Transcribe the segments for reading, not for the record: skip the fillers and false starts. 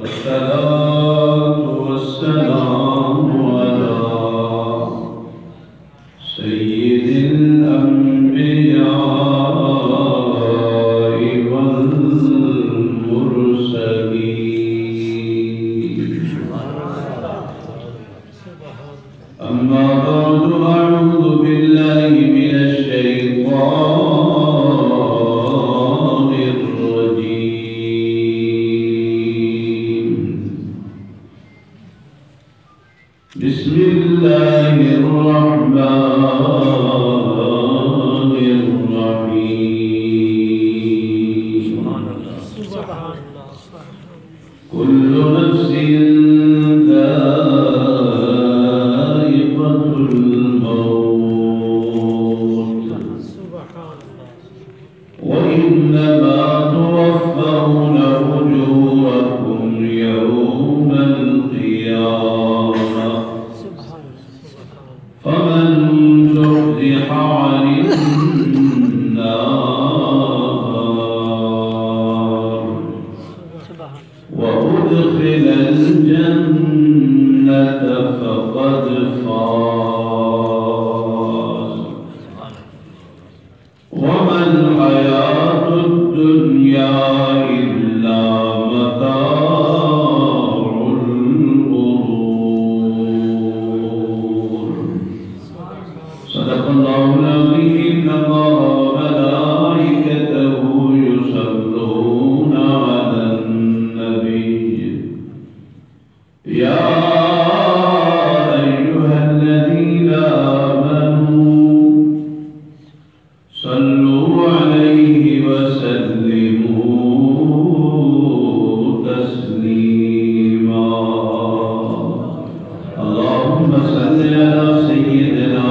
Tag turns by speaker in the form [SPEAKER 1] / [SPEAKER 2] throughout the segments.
[SPEAKER 1] الصلاة والسلام على سيد الأنبياء والمرسلين. أما بعد، أعوذ بالله من الشيطان الرجيم. بسم الله الرحمن الرحيم. كل نفس ذائقة الموت وإنما توفون أجوركم يوم القيامة فمن زحزح عن النار وأدخل الجنة فقد فاز. وما الحياة الدنيا إلا متاع الغرور. صدق الله العظيم. إن الله وملائكته يصلون على النبي يا أيها الذين آمنوا صلوا عليه وسلموا تسليما. اللهم صل على سيدنا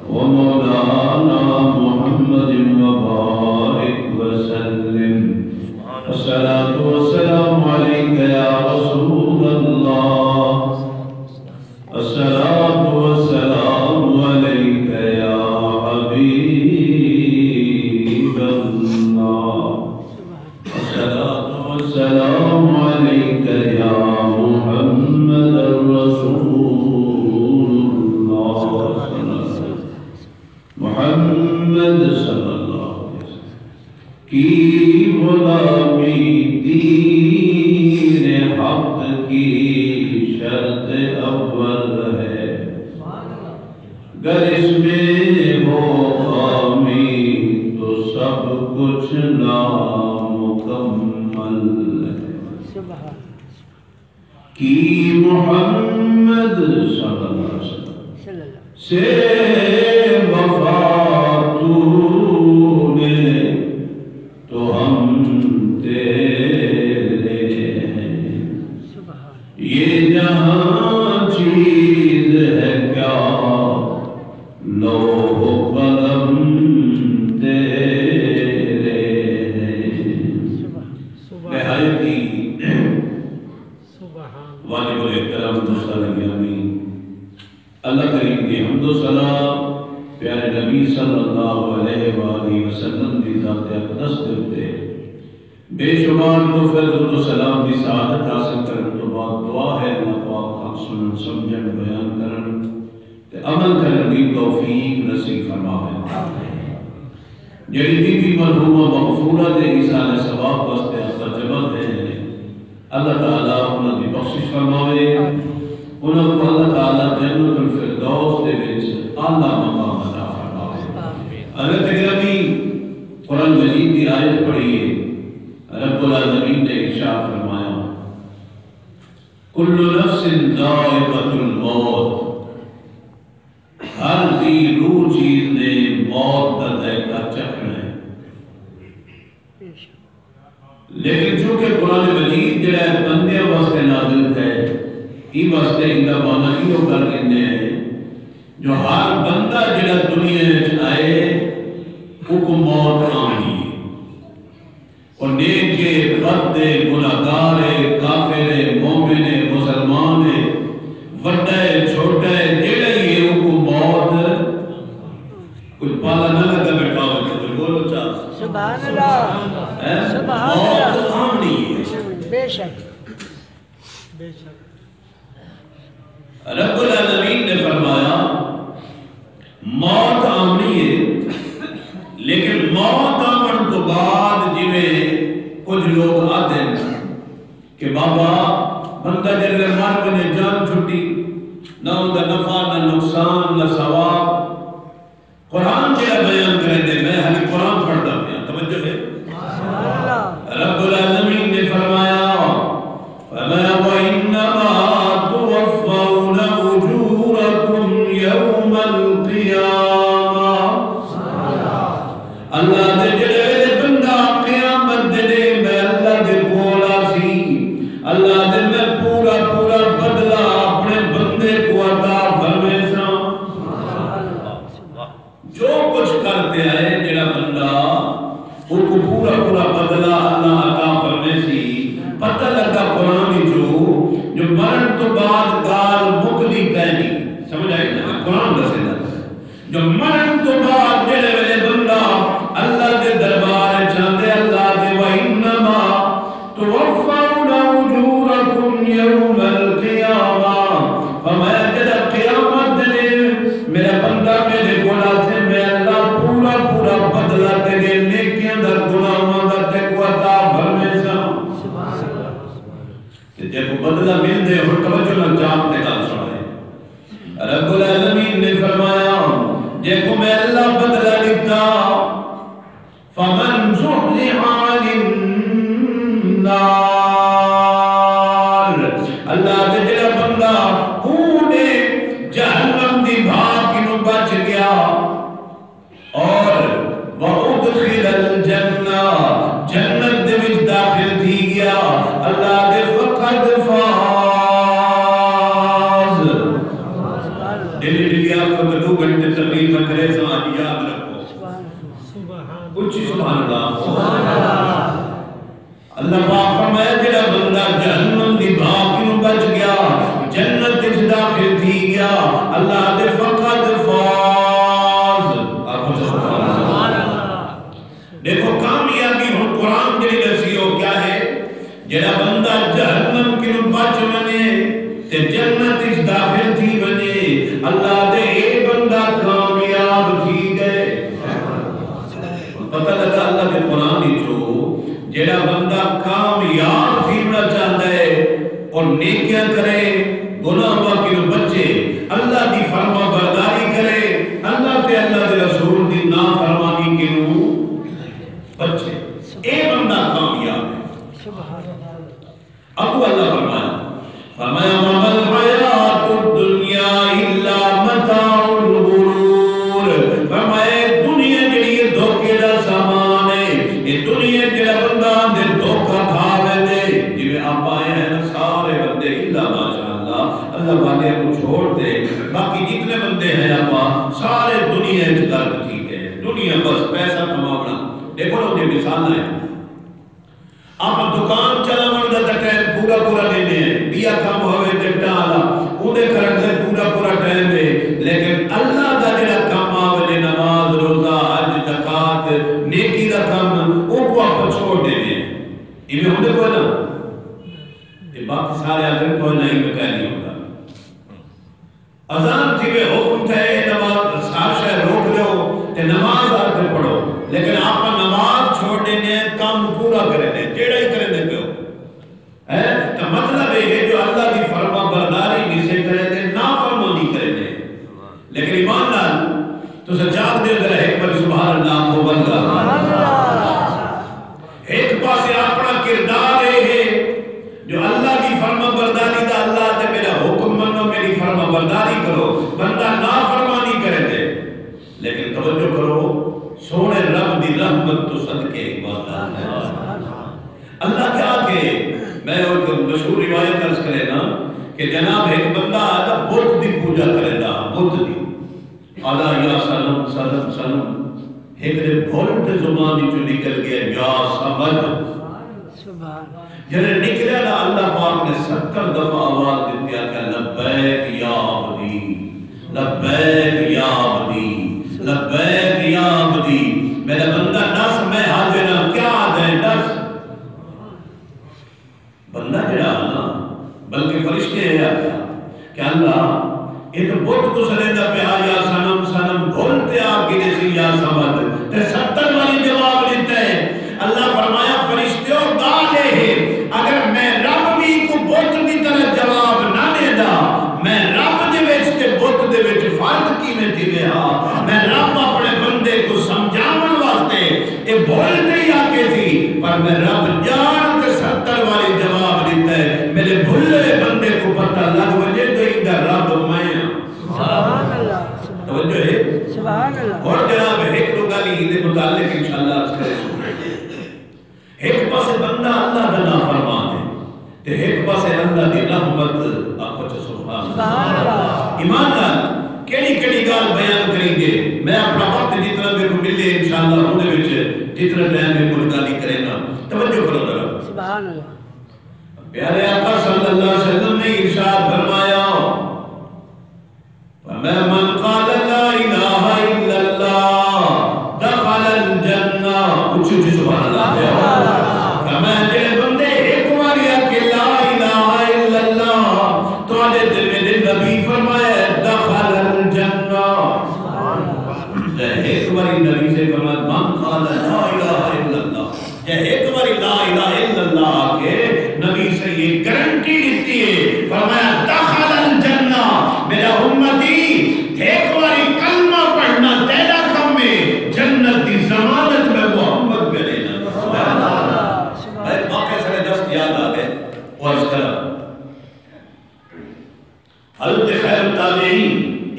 [SPEAKER 1] ومولانا محمد وبارك وسلم. الصلاة والسلام عليك يا رسول الله. الصلاة والسلام عليك يا حبيب الله. الصلاة والسلام عليك يا محمد رسول الله. محمد صلی اللہ علیہ وسلم کی غلامی دین حق کی شرط اول ہے. گر اس میں ہو خامی تو سب کچھ نامکمل ہے. کی محمد صلی اللہ علیہ وسلم سے وفا تو نے تو ہم تیرے ہیں. یہ جہاں چیز ہے کیا لوح و قلم تیرے ہیں. نہایت ہی واجب الاحترام دوستان گرامی، اللہ کریم کی حمد و ثنا پیارے نبی صلی اللہ علیہ وآلہ وسلم دی ذات اقدس دے بے شمار تو فضل و سلام دی سعادت حاصل کرن تو بعد دعا ہے اللہ پاک حق سنن سمجھن بیان کرن تے عمل کرن دی توفیق نصیب فرمائے. جڑی بی مرحومہ مغفورہ دے ایصال ثواب واسطے اللہ جبل ہے، اللہ تعالیٰ انہاں دی بخشش فرمائے. انہاں کو اللہ تعالیٰ جنت الفردوس دے وچ اعلیٰ مقام عطا فرمائے. حضرت گرامی، قرآن مجید کی آیت پڑھیے. رب العالمین نے ارشاد فرمایا کل نفس ذائقۃ الموت. ہر ذی روح چیز نے موت کا ذائقہ چکھنا ہے. لیکن چونکہ قرآن مجید جڑا ہے بندے واسطے نازل ہے، یہ واسطے ان کا معنی یہ کر دینے ہیں جو ہر بندہ جڑا دنیا وچ آئے وہ کو موت آنی ہے. اور نیک کے بد گناہگار کافر مومن مسلمان وڈا چھوٹا جڑا ہی ہے وہ موت کوئی پالا نہ لگا بیٹھا ہو تو بولو چاہ
[SPEAKER 2] سبحان اللہ سبحان اللہ
[SPEAKER 1] موت آنی ہے
[SPEAKER 2] بے شک.
[SPEAKER 1] رب العالمین نے فرمایا موت آمنی ہے، لیکن موت آمن تو بعد جویں کچھ لوگ آتے ہیں کہ بابا بندہ جلے مر بنے جان چھٹی، نہ اندر نفع نہ نقصان نہ ثواب۔ قرآن کیا بیان کریں دے، میں حالی قرآن پڑھتا ہوں، توجہ ہے۔ رب العالمین نے فرمایا فَمَا وَإِنَّمَا تُوَفَّوْنَ أُجُورَكُمْ يَوْمَ الْقِيَامَةِ۔ اللہ دے جڑے بندہ قیامت دے میں اللہ دے کولا سی، اللہ دے میں پورا پورا بدلہ اپنے بندے کو عطا فرمیسا۔ جو کچھ کرتے آئے جڑا بندہ ان کو پورا پورا بدلہ اللہ عطا فرمیسی۔ پتہ لگا قرآن جو مرن تو بعد گال مکلی کہنی، سمجھ آئی نا؟ قرآن دسے نا جو مرن تو بعد جڑے ویلے بندہ اللہ دے دربار چاندے اللہ دے وَإِنَّمَا تُوَفَّوْنَ أُجُورَكُمْ يَوْمَ الْقِيَامَةِ۔ فرمایا جڑا قیامت دے میرا بندہ میرے گناہ سے میں اللہ پورا پورا بدلہ تیرے نیکیاں در گناہاں در تے کو عطا فرمیسا۔ جب بدلہ مل دے اور توجہ نہ جام تے گل سنے، رب العالمین نے فرمایا جب میں اللہ بدلہ دیتا فمن زحزح عن النار، اللہ دے جڑا بندہ کونے جہنم دی بھاگ نو بچ گیا اور وَأُدْخِلَ الْجَنَّةَ جنت دے وچ داخل تھی گیا، اللہ دے فقد فاز۔ دلی آپ کو 2 گھنٹے تقریر میں کرے سان یاد رکھو، کچھ سبحان اللہ۔ اللہ پاک فرمایا جڑا بندہ جہنم دی بھاگ نو بچ گیا جنت وچ داخل تھی گیا، اللہ دے فقد فاز۔ آپ کو سبحان اللہ۔ دیکھو کامیابی ہن قرآن جڑی دسیو کیا ہے، جڑا بندہ جہنم کی نو بچ ونے تے جنت وچ داخل تھی ونے، اللہ دے اے بندہ کامیاب تھی گئے۔ پتہ لگا اللہ کے قرآن ہی جو جڑا بندہ کامیاب تھینا چاہتا ہے اور نیکیاں کرے، گناہاں کی نو بچے، اللہ دی فرما برداری کرے، اللہ تے اللہ دے رسول دی نافرمانی کی نو بچے، اے بندہ کامیاب ہے۔ اب اللہ فرمایا وَمَا الْحَيَاةُ الدُّنْيَا إِلَّا مَتَاعُ الْغُرُورِ۔ فرمایا دنیا جڑی دھوکے دا سامان ہے، یہ دنیا جڑا بندہ دے دھوکا کھاوے دے، جویں آپ آئے ہیں سارے بندے الا ماشاءاللہ اللہ والے کو چھوڑ دے، باقی جتنے بندے ہیں آپ سارے دنیا وچ غرق تھی گئے، دنیا بس پیسہ کمانا۔ دیکھو نا یہ مثال ہے، آپ دکان چلاون دا ٹائم پورا پورا دینے ہیں، بیا کم ہوئے تے ٹالا اونے کرن سے پورا پورا ٹائم ہے، لیکن اللہ دا جڑا کام آوے نماز روزہ حج زکات نیکی دا کام او کو آپ چھوڑ دینے ہیں۔ ایویں ہوندے کوئی نا، یہ باقی سارے اگر کوئی نہیں تو کہہ نہیں ہوتا۔ اذان تھی حکم تھے نماز سارے روک دو تے نماز آتے پڑھو، لیکن آپ نماز چھوڑ دینے کام پورا کرے دے، جیڑا ہی کرے دے پہ ہو۔ تو مطلب ہے جو اللہ کی فرما برداری نسے کرے دے، نافرمانی کرے دے، لیکن ایمان لال تو سجاد دے ذرا ایک پر سبحان اللہ کو بندہ ایک پاسے اپنا کردار ہے جو اللہ کی فرما برداری دا، اللہ تے میرا حکم منو میری فرما برداری کرو، بندہ نافرمانی کرے دے، لیکن توجہ کرو سونے رب دی رحمت تو صدقے عبادت ہے۔ اللہ کیا کہ میں ایک مشہور روایت عرض کرے نا کہ جناب ایک بندہ آتا بت دی پوجا کرے دا، بت دی اللہ یا سلام سلام سلام، ایک دن بھولتے زبانی جو نکل گیا یا سمد، جنہیں نکلے نا اللہ پاک نے 70 دفعہ آواز دیتی کہ لبیک یا عبدی لبیک یا عبدی لبیک یا عبدی، میرا بندہ نس میں حاضر کیا دے نس بندہ جڑا نا بلکہ فرشتے ہیں کہ اللہ ایک بت کو سلیدہ پہ آیا سنم سنم بھولتے آپ گنے سی یا سمد تے 70 والی جواب لیتا ہے. اللہ فرمایا فرشتوں گالے ہیں اگر میں رب بھی کو بت دی طرح جواب نہ دے دا میں رب دے وچ تے بت دے وچ فرق کیویں تھی ہاں میں رب اپنے بندے کو سمجھاون واسطے اے بھولتے ہی آکے سی پر میں رب جان کے 70 والی جواب دیتا ہے میرے بھولے بندے کو پتہ لگ وجے تو ادھر رب میں سبحان اللہ توجہ ہے سبحان اللہ. اور جناب ایک دو گالی دے متعلق انشاءاللہ عرض کرے ایک پاسے بندہ اللہ کا نافرمان ہے تے ایک پاسے اللہ دی رحمت آپو چا سبحان اللہ. ایمان نال کیڑی گال بیان کریں گے میں اپنا وقت جتنا میرے کو ملے انشاءاللہ ہونے وچ جتنا ٹائم میں کوئی گالی کرے گا توجہ کرو ذرا سبحان اللہ. پیارے آقا صلی اللہ علیہ وسلم نے ارشاد فرمایا من قال لا الہ الا اللہ دخل الجنہ اچھی سبحان اللہ. فرمایا جڑے بندے ایک بار کہ لا الہ الا اللہ تو آدھے دل میں دل نبی فرمایا دخل الجنہ. ایک بار نبی سے فرمایا من قال لا الہ الا اللہ ایک بار لا الہ الا اللہ کے نبی سے یہ گارنٹی دیتی ہے فرمایا دخل الجنہ. میرا امتی ایک باری کلمہ پڑھنا تیرا کم میں جنت دی ضمانت میں محمد پہ لینا. ایک واقعہ سارے دست یاد آ گئے اور اس طرح حضرت خیر التابعین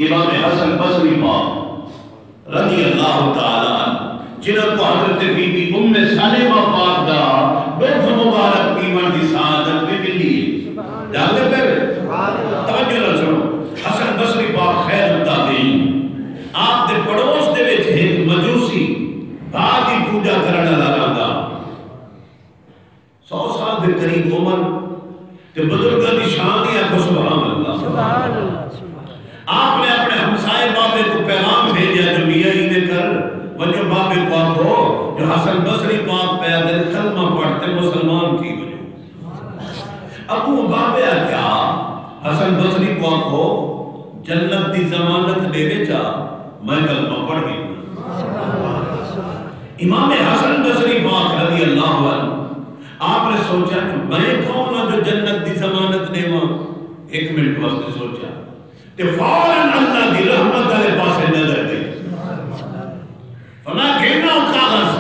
[SPEAKER 1] امام حسن بصری پاک رضی اللہ تعالی عنہ جنہوں کو حضرت بی بی ام سلمہ پاک دا دو مبارک ایمان دی سعادت میں ملی ہے. جانتے پہ توجہ نہ سنو حسن بصری پاک خیر التابعین آپ دے پڑوس دے وچ ایک مجوسی باغ دی پوجا کرنا لگا 100 سال دے قریب عمر تے بزرگاں دی شان دی آکھو سبحان اللہ سبحان اللہ. آپ نے اپنے ہمسائے بابے کو پیغام بھیجا جو میاں ہی نے کر وجہ بابے کو آکھو جو حسن بصری پاک پیادل کلمہ پڑھتے مسلمان کی وجہ. ابو بابے کیا حسن بصری کو آکھو جنت دی ضمانت دے وچا میں کلمہ پڑھ گئی. امام حسن بصری پاک رضی اللہ عنہ آپ نے سوچا کہ میں کون ہوں جو جنت دی ضمانت دے ماں. 1 منٹ واسطے سوچا کہ فوراً اللہ دی رحمت والے پاسے نظر گئی. فرمایا گھننا کاغذ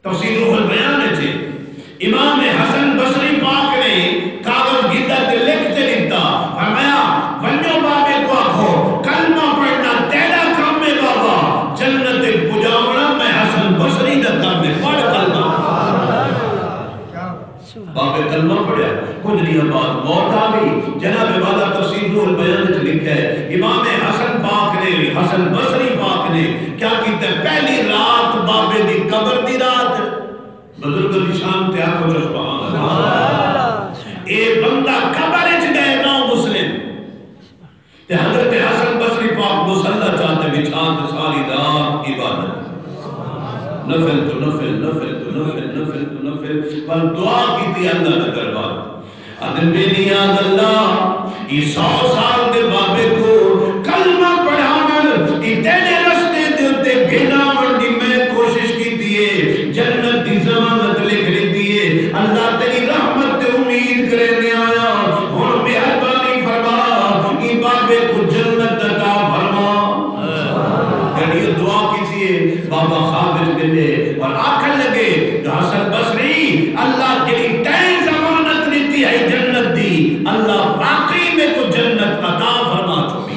[SPEAKER 1] تفسیر روح البیان ہے امام حسن بصری پاک نے کاغذ گھننا تے لکھتے لکھتا فرمایا ونیو بابے کو آکھو کلمہ پڑھنا تیرا کام میں بابا جنت پجاونا میں حسن بصری دا کام میں پڑھ کلمہ. بابے کلمہ پڑھا کچھ نہیں بعد موت آ گئی. جناب والا تفسیر روح البیان میں لکھا ہے امام حسن پاک نے حسن بصری پاک نے کیا کیتا ہے پہلی رات بابے دی قبر دی رات بزرگ دی شان تے آکھو سبحان اللہ. اے بندہ قبر وچ گئے نہ مسلم تے حضرت حسن بصری پاک مصلی چاہتے بچھا تے ساری رات عبادت نفل تو نفل نفل تو نفل نفل تو نفل پر دعا کی تھی اللہ نے دربار ادن بے نیاز اللہ 100 سال دے بابے کو کلمہ پڑھانا تیرے رستے دے اتے بھیناون دی میں کوشش کی تھی جنت دی ضمانت لکھ لیتی ہے. اللہ تیری رحمت تے امید کرنے آیا اور مہربانی فرما ای بابے کو جنت عطا فرما. یعنی دعا کیجئے بابا خواب وچ ملے اور آکھن لگے حسن بصری اللہ تیری تین ضمانت دیتی ہے جنت دی اللہ واقعی میں کو جنت عطا فرما چکی.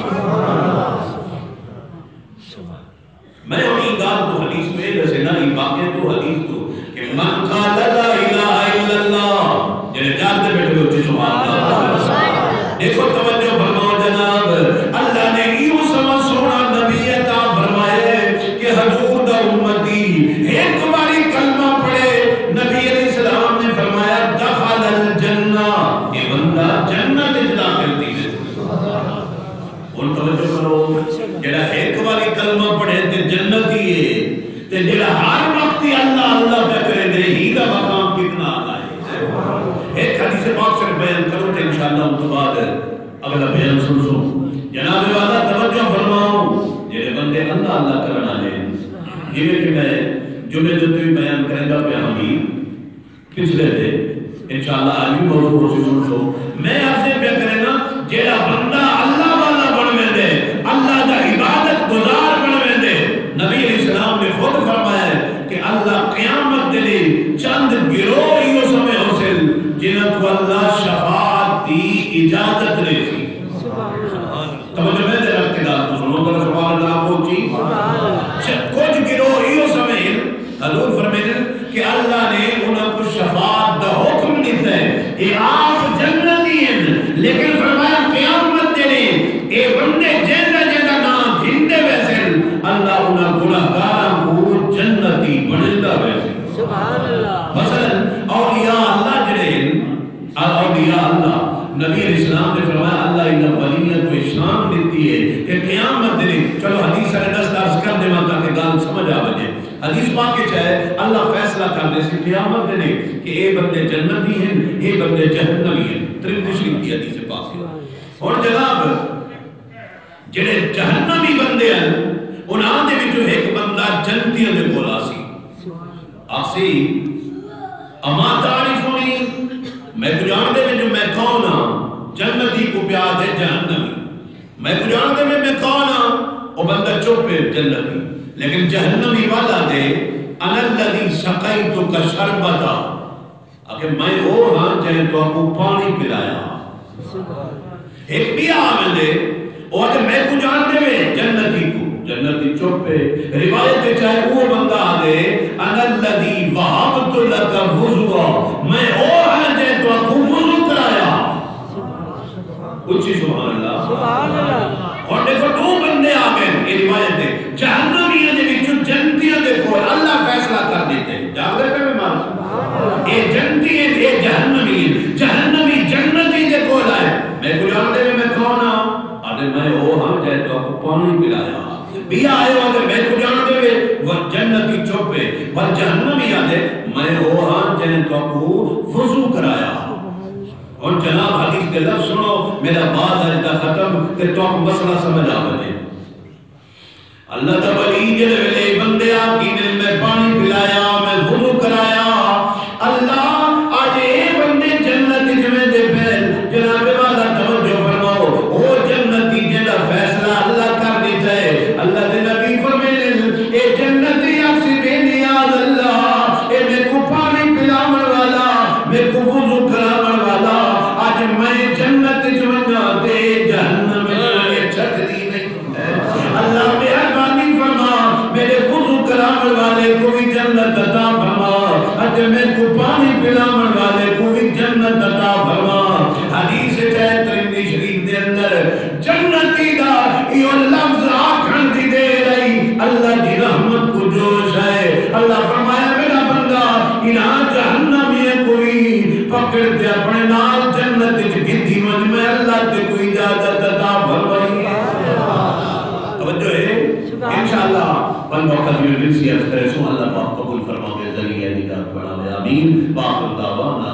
[SPEAKER 1] میں انہی گال تو حدیث میں جیسے نا یہ واقعہ تو حدیث تو کہ من قال لا الہ الا اللہ جنہیں جانتے بیٹھے ہوئے سبحان اللہ. دیکھو توجہ فرماؤ جناب اللہ نے یہ سمجھ سونا نبی عطا فرمائے کہ حضور دا امتی ایک باری کلمہ پڑھے. نبی علیہ السلام نے فرمایا دخل الجنہ یہ بندہ جنت اجلا کرتی ہے. ان توجہ کرو جڑا ایک باری کلمہ پڑھے تے جنت ہی ہے تے جڑا ہر وقت اللہ اللہ پہ کرے دے ہی دا مقام کتنا آتا ہے. ایک حدیث پاک سے بیان کرو انشاءاللہ ان تو بعد اگلا بیان سن جناب والا توجہ فرماؤ جڑے بندے اللہ اللہ کرنا ہے یہ کہ میں جمعے جو بھی بیان کریں گا پہ ہمیں پچھلے دے انشاءاللہ آگی موضوع کو سن میں آپ سے پہ کریں نا جیڑا بندہ اللہ والا بنوے دے اللہ دا عبادت گزار بنوے دے نبی علیہ السلام نے خود فرمایا ہے کہ اللہ قیامت دے چند گروہ یہ سمیں حسن جنہوں کو اللہ شفاعت دی اجازت دے سی توجہ میں دے رکھتے دا تو سنو کہ سبحان اللہ کو چی کچھ گروہ یہ سمیں حضور فرمیدے کہ اللہ نے انہوں کو شفاعت دا حکم دیتا ہے اے آپ جنتی ہیں لیکن فرمایا قیامت دے اے بندے جیندہ جیندہ نام جھندے ویسے اللہ انہوں گناہگاراں کو جنتی بنندہ ویسے مثلا اولیاء اللہ جنہیں اولیاء اللہ نبی علیہ السلام نے فرمایا اللہ انہا ولیت کو شان دیتی ہے کہ قیامت دنے چلو حدیث سارے 10 درس کر دے ماں کہ گال سمجھ آوجے حدیث پاک کے چاہے اللہ فیصلہ کرنے سے قیامت دنے کہ اے بندے جنتی ہیں اے بندے جہنمی ہیں ترمذی شریف کی حدیث پاک ہے اور جناب جنہیں جہنمی بندے ہیں انہاں دے بھی جو ایک بندہ جنتی ہیں دے بولا سی آسی اما تعریفونی میں کو جان دے میں جو میں کون ہاں جنتی کو پیاد ہے جہنمی میں کو جان دے میں کون ہاں وہ بندہ چپ ہے جنتی لیکن جہنمی والا دے انا الذی سقیتک شربتا کہ میں وہ ہاں جہاں تو آپ کو پانی پلایا ایک بھی آمن دے وہ کہ میں کو جان دے میں جنتی کو جنتی چپ ہے روایت چاہے وہ بندہ دے انا الذی وہبت لک وضوا میں وہ ہاں جہاں تو آپ کو وضو کرایا اچھی سبحان اللہ سبحان اللہ اور دیکھو دو بندے آگئے یہ روایت ہے جہنمیاں دے بچو جنتیاں دیکھو اللہ فیصلہ کر دیتے ہیں جاگرے پہ میں مارا اے جنتی ہے اے جہنمی جہنمی جنتی دیکھو لائے میں کو جانتے میں کون ہوں آدھے میں وہ ہاں جائے تو آپ کو پانی پلایا بھی آئے ہو آدھے میں کو جانتے میں وہ جنتی چوپے وہ جہنمی آدھے میں وہ ہاں جائے تو آپ کو وضو کرایا اور جناب حدیث کے لفظ سنو میرا بعض آجتا ختم کہ تو آپ مسئلہ سمجھ آوے اللہ تبالی جلے ویلے بندے آپ کی دل میں پانی پلایا میں وضو کرایا اللہ آج اے بندے جنتی جمیں دے پہل جناب والا توجہ فرماؤ وہ جنتی جنہ فیصلہ اللہ کر دیتا ہے اللہ دے نبی فرمینے اے جنتی آپ سے بے نیاز اللہ اے میں کو پانی پلامن والا میں کو وضو کرامن والا آج میں جنت جمعہ دے جہنم میں چھتری نہیں ہے اللہ مہربانی فرما میرے وضو کرامن والے کو بھی جنت عطا فرما آج میں کو پانی پلامن والے کو بھی جنت عطا فرما حدیث ہے ترمذی شریف دے اندر جنتی دا یہ لفظ آکھن دی دے رہی اللہ دی رحمت کو جوش ہے اللہ فرمایا میرا بندہ انہاں جہنمی کوئی پکڑ دے اپنے نال جنت گندی مجھ میں اللہ تے کوئی اجازت عطا فرمائی توجہ ہے انشاءاللہ بل وقت میں دل سے اختر سو اللہ پاک قبول فرما کے ذریعہ نجات بڑھا آمین باقر دعوانا